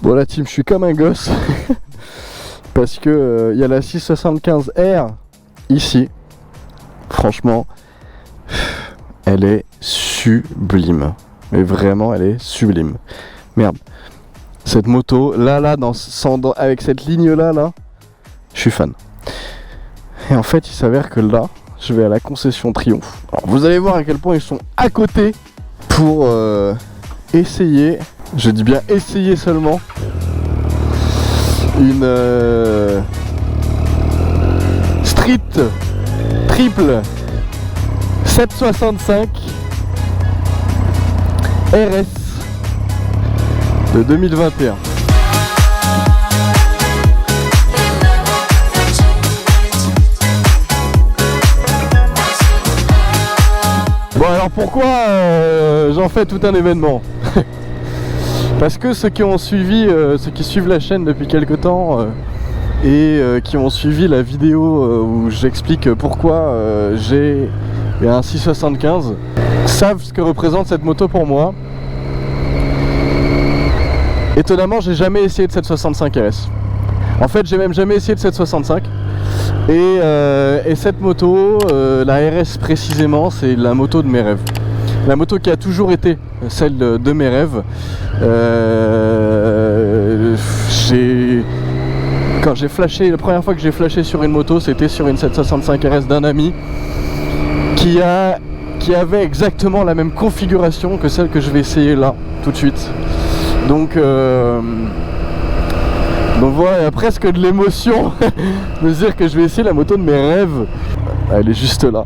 Bon la team, je suis comme un gosse parce que y a la 675R ici. Franchement, elle est sublime. Mais vraiment, elle est sublime. Merde. Cette moto, là, avec cette ligne-là, je suis fan. Et en fait, il s'avère que là, je vais à la concession Triumph. Alors, vous allez voir à quel point ils sont à côté pour essayer, je dis bien essayer seulement, une Street triple 765 RS de 2021. Bon alors pourquoi j'en fais tout un événement? Parce que ceux qui suivent la chaîne depuis quelques temps et qui ont suivi la vidéo où j'explique pourquoi j'ai un 675 savent ce que représente cette moto pour moi. Étonnamment, j'ai jamais essayé de 765 RS. En fait, j'ai même jamais essayé de 765. Et cette moto, la RS précisément, c'est la moto de mes rêves. La moto qui a toujours été celle de mes rêves. Quand j'ai flashé, la première fois que j'ai flashé sur une moto, c'était sur une 765 RS d'un ami qui avait exactement la même configuration que celle que je vais essayer là, tout de suite. Donc voilà, il y a presque de l'émotion de me dire que je vais essayer la moto de mes rêves. Elle est juste là.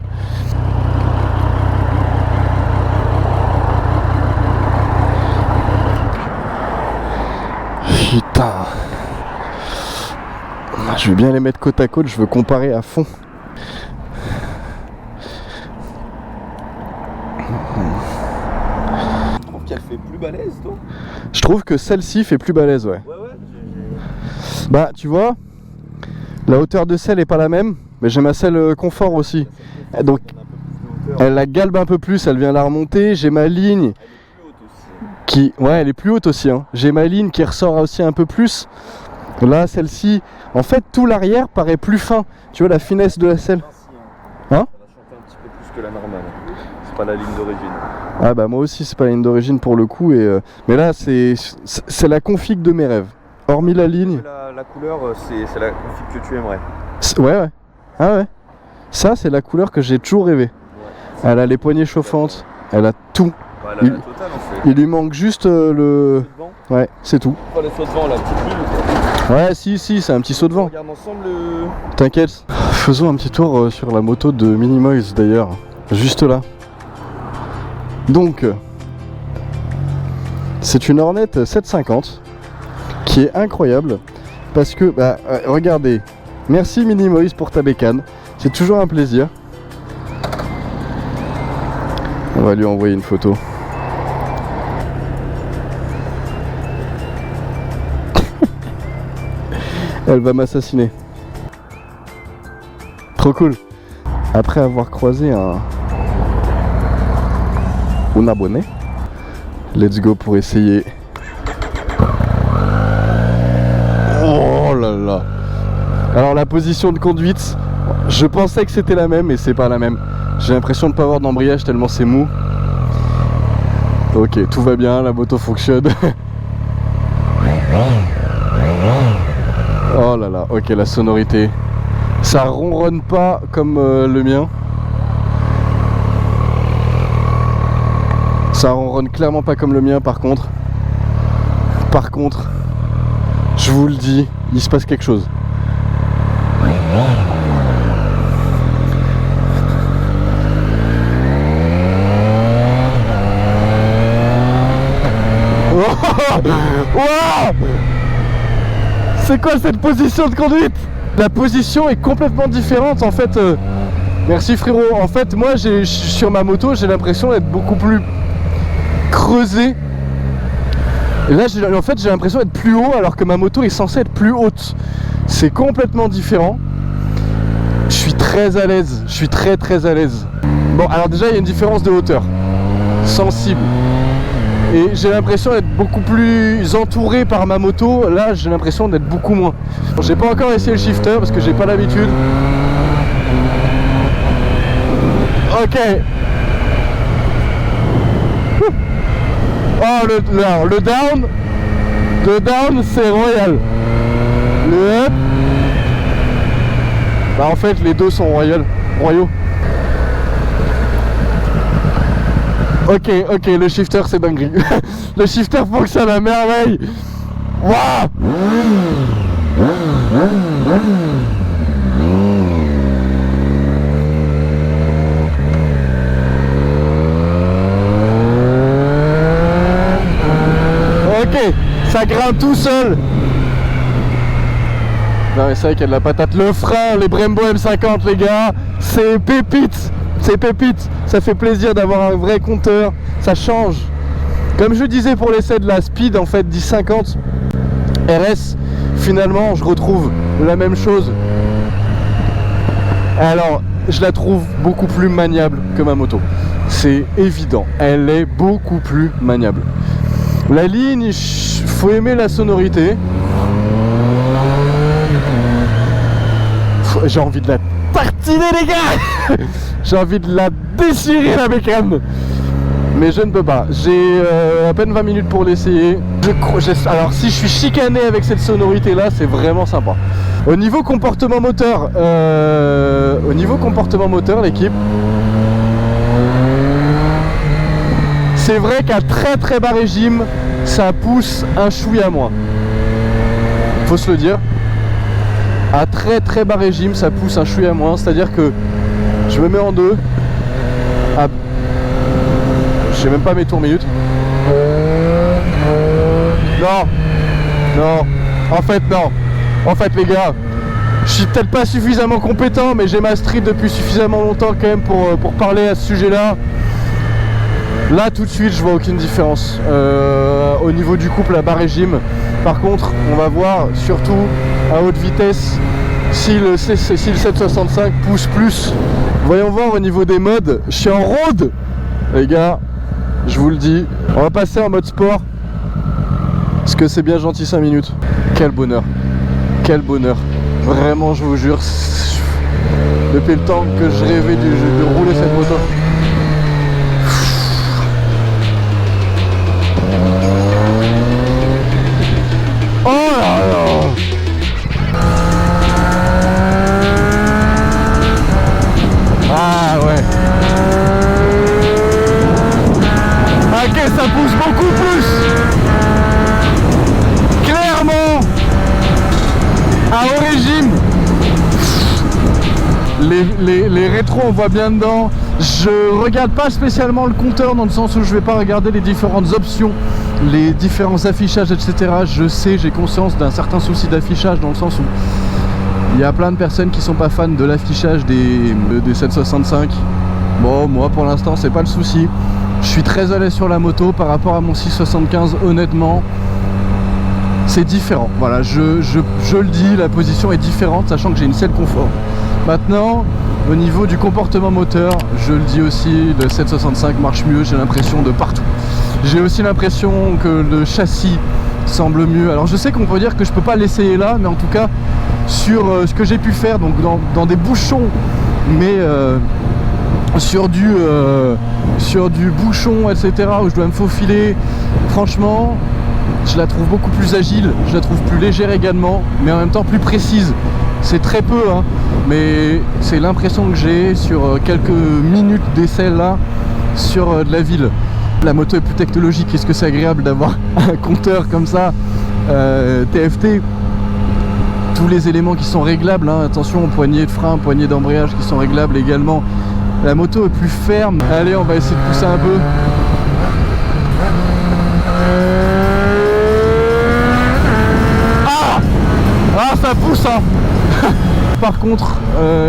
Putain. Je vais bien les mettre côte à côte, je veux comparer à fond. Tu trouves qu'elle fait plus balèze, toi? Je trouve que celle-ci fait plus balèze, ouais. Bah, tu vois, la hauteur de selle est pas la même, mais j'ai ma selle confort aussi. Donc, elle la galbe un peu plus, elle vient la remonter. J'ai ma ligne qui... Ouais, elle est plus haute aussi, hein. J'ai ma ligne qui ressort aussi un peu plus. Là, celle-ci, en fait, tout l'arrière paraît plus fin. Tu vois la finesse de la selle. Hein? Ça va chanter un petit peu plus que la normale. C'est pas la ligne d'origine. Ah bah moi aussi, c'est pas la ligne d'origine pour le coup. Mais là, c'est la config de mes rêves. Hormis la ligne. La couleur, c'est la config que tu aimerais. Ouais. Ah ouais. Ça, c'est la couleur que j'ai toujours rêvé. Ouais, elle a les poignées chauffantes. Elle a tout. Bah, elle a la totale, en fait. Il lui manque juste le... Ouais, c'est tout. Pas les sauts de vent, la petite bulle ou quoi? Ouais, si, c'est un petit saut de vent. On regarde ensemble le... T'inquiète. Faisons un petit tour sur la moto de Minimoys d'ailleurs. Juste là. Donc, c'est une Hornet 750 qui est incroyable parce que, bah, regardez, merci Minimoys pour ta bécane, c'est toujours un plaisir. On va lui envoyer une photo. Elle va m'assassiner. Trop cool. Après avoir croisé un abonné, let's go pour essayer. Oh là là. Alors la position de conduite, je pensais que c'était la même mais c'est pas la même. J'ai l'impression de pas avoir d'embrayage tellement c'est mou. Ok, tout va bien, la moto fonctionne. Oh là là, ok, la sonorité. Ça ronronne pas comme le mien. Ça ronronne clairement pas comme le mien par contre. Par contre, je vous le dis, il se passe quelque chose. Wow! C'est quoi cette position de conduite? La position est complètement différente en fait. Merci frérot. En fait moi sur ma moto j'ai l'impression d'être beaucoup plus creusé. Et là en fait j'ai l'impression d'être plus haut alors que ma moto est censée être plus haute. C'est complètement différent. Je suis très à l'aise. Je suis très à l'aise. Bon alors déjà il y a une différence de hauteur. Sensible. Et j'ai l'impression d'être beaucoup plus entouré par ma moto. Là, j'ai l'impression d'être beaucoup moins. J'ai pas encore essayé le shifter parce que j'ai pas l'habitude. Ok. Oh, le down. Le down, c'est royal. Le up. Bah en fait, les deux sont royaux. Ok, le shifter c'est dinguerie. Le shifter fonctionne à merveille. Waouh. Ok, ça grimpe tout seul. Non mais c'est vrai qu'il y a de la patate. Le frein, les Brembo M50 les gars, c'est pépite. C'est pépite, ça fait plaisir d'avoir un vrai compteur, ça change. Comme je disais pour l'essai de la Speed en fait 1050 RS, finalement je retrouve la même chose. Alors je la trouve beaucoup plus maniable que ma moto. C'est évident, elle est beaucoup plus maniable. La ligne, faut aimer la sonorité. J'ai envie de la tartiner les gars. J'ai envie de la déchirer la bécane. Mais je ne peux pas. J'ai à peine 20 minutes pour l'essayer. Alors si je suis chicané avec cette sonorité là, c'est vraiment sympa. Au niveau comportement moteur, l'équipe, c'est vrai qu'à très très bas régime, ça pousse un chouïa moins. Faut se le dire. À très très bas régime, ça pousse un chouïa moins. C'est-à-dire que je me mets en deux. Je sais même pas mes tours minutes. Non. En fait les gars, je suis peut-être pas suffisamment compétent, mais j'ai ma street depuis suffisamment longtemps quand même pour parler à ce sujet-là. Là tout de suite je vois aucune différence au niveau du couple à bas régime. Par contre on va voir surtout à haute vitesse si le 765 pousse plus. Voyons voir au niveau des modes. Je suis en road les gars, je vous le dis. On va passer en mode sport parce que c'est bien gentil 5 minutes. Quel bonheur. Quel bonheur. Vraiment je vous jure, depuis le temps que je rêvais de rouler cette moto. Oh là là. Ah ouais. Ok, ça pousse beaucoup plus. Clairement. À haut régime. Les rétros on voit bien dedans. Je regarde pas spécialement le compteur dans le sens où je vais pas regarder les différentes options, les différents affichages, etc. Je sais, j'ai conscience d'un certain souci d'affichage dans le sens où il y a plein de personnes qui sont pas fans de l'affichage des 765. Bon, moi pour l'instant c'est pas le souci. Je suis très à l'aise sur la moto par rapport à mon 675. Honnêtement, c'est différent. Voilà, je le dis, la position est différente, sachant que j'ai une selle confort. Maintenant, au niveau du comportement moteur, je le dis aussi, le 765 marche mieux, j'ai l'impression de partout. J'ai aussi l'impression que le châssis semble mieux. Alors je sais qu'on peut dire que je peux pas l'essayer là, mais en tout cas sur ce que j'ai pu faire, donc dans des bouchons, mais sur du bouchon, etc., où je dois me faufiler, franchement je la trouve beaucoup plus agile, je la trouve plus légère également, mais en même temps plus précise. C'est très peu, hein, mais c'est l'impression que j'ai sur quelques minutes d'essai là sur de la ville. La moto est plus technologique, est-ce que c'est agréable d'avoir un compteur comme ça, TFT, tous les éléments qui sont réglables, hein, attention, poignée de frein, poignée d'embrayage qui sont réglables également. La moto est plus ferme. Allez, on va essayer de pousser un peu. Ah, ça pousse, hein. Par contre,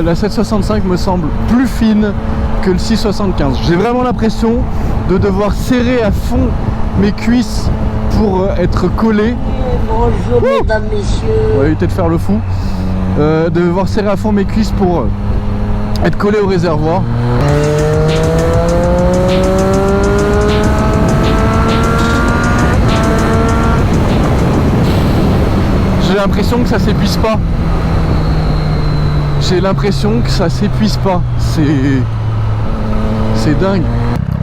la 765 me semble plus fine que le 675. J'ai vraiment l'impression de devoir serrer à fond mes cuisses pour être collé. Bonjour mesdames, messieurs. On va éviter de faire le fou. De devoir serrer à fond mes cuisses pour être collé au réservoir. l'impression que ça s'épuise pas. J'ai l'impression que ça s'épuise pas. C'est dingue.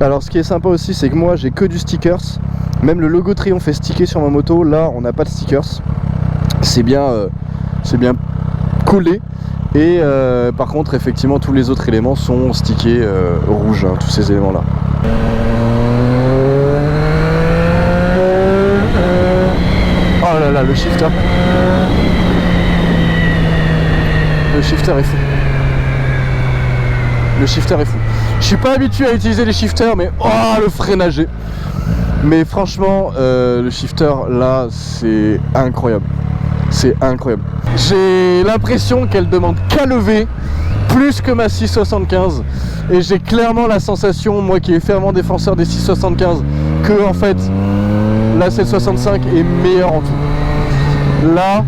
Alors ce qui est sympa aussi, c'est que moi j'ai que du stickers. Même le logo Triomphe est stické sur ma moto. Là on n'a pas de stickers. C'est bien collé. Et par contre effectivement tous les autres éléments sont stickés rouge, hein, tous ces éléments là. Oh là là, le shifter. Le shifter est fou. Le shifter est fou. Je suis pas habitué à utiliser les shifters, mais oh le freinager. Mais franchement, le shifter là, c'est incroyable. C'est incroyable. J'ai l'impression qu'elle demande qu'à lever plus que ma 675. Et j'ai clairement la sensation, moi qui est fervent défenseur des 675, que en fait la 765 est meilleure en tout. Là,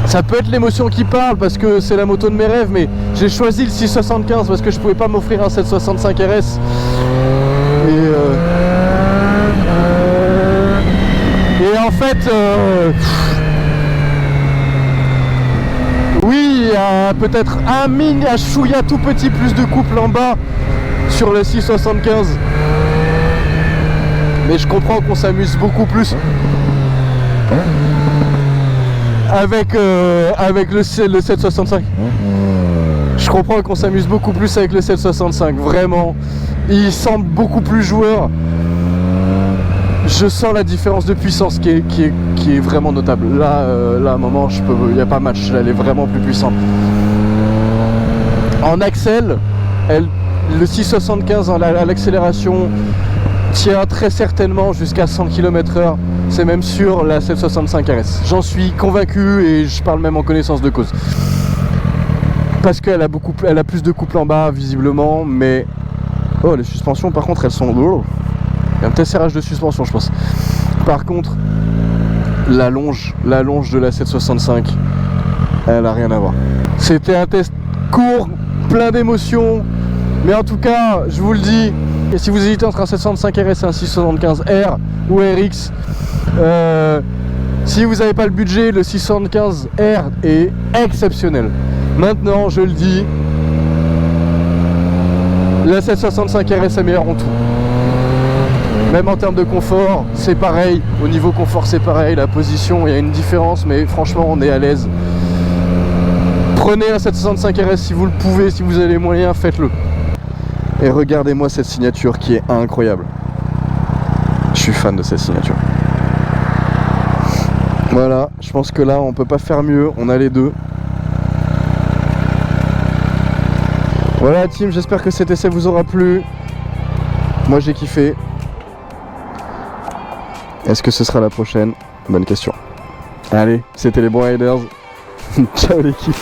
ça peut être l'émotion qui parle parce que c'est la moto de mes rêves, mais j'ai choisi le 675 parce que je pouvais pas m'offrir un 765 RS. Et en fait, oui, il y a peut-être un chouïa tout petit plus de couple en bas sur le 675. Mais je comprends qu'on s'amuse beaucoup plus avec le 765. Je comprends qu'on s'amuse beaucoup plus avec le 765. Vraiment, il semble beaucoup plus joueur. Je sens la différence de puissance qui est vraiment notable. Là, à un moment, il n'y a pas match. Elle est vraiment plus puissante. En axel, le 675 à l'accélération tient très certainement jusqu'à 100 km/h. C'est même sûr la 765 RS. J'en suis convaincu et je parle même en connaissance de cause. Parce qu'elle a plus de couple en bas visiblement, mais oh, les suspensions par contre elles sont lourdes. Il y a un petit serrage de suspension je pense. Par contre, la longe de la 765, elle a rien à voir. C'était un test court, plein d'émotions, mais en tout cas, je vous le dis, et si vous hésitez entre un 765 RS et un 675R ou RX, si vous n'avez pas le budget, le 675R est exceptionnel. Maintenant, je le dis, la 765 RS est meilleure en tout. Même en termes de confort, c'est pareil. Au niveau confort, c'est pareil. La position, il y a une différence, mais franchement, on est à l'aise. Prenez un 765 RS si vous le pouvez, si vous avez les moyens, faites-le. Et regardez-moi cette signature qui est incroyable. Je suis fan de cette signature. Voilà, je pense que là, on peut pas faire mieux. On a les deux. Voilà, team, j'espère que cet essai vous aura plu. Moi, j'ai kiffé. Est-ce que ce sera la prochaine? Bonne question. Allez, c'était les bons riders. Ciao l'équipe.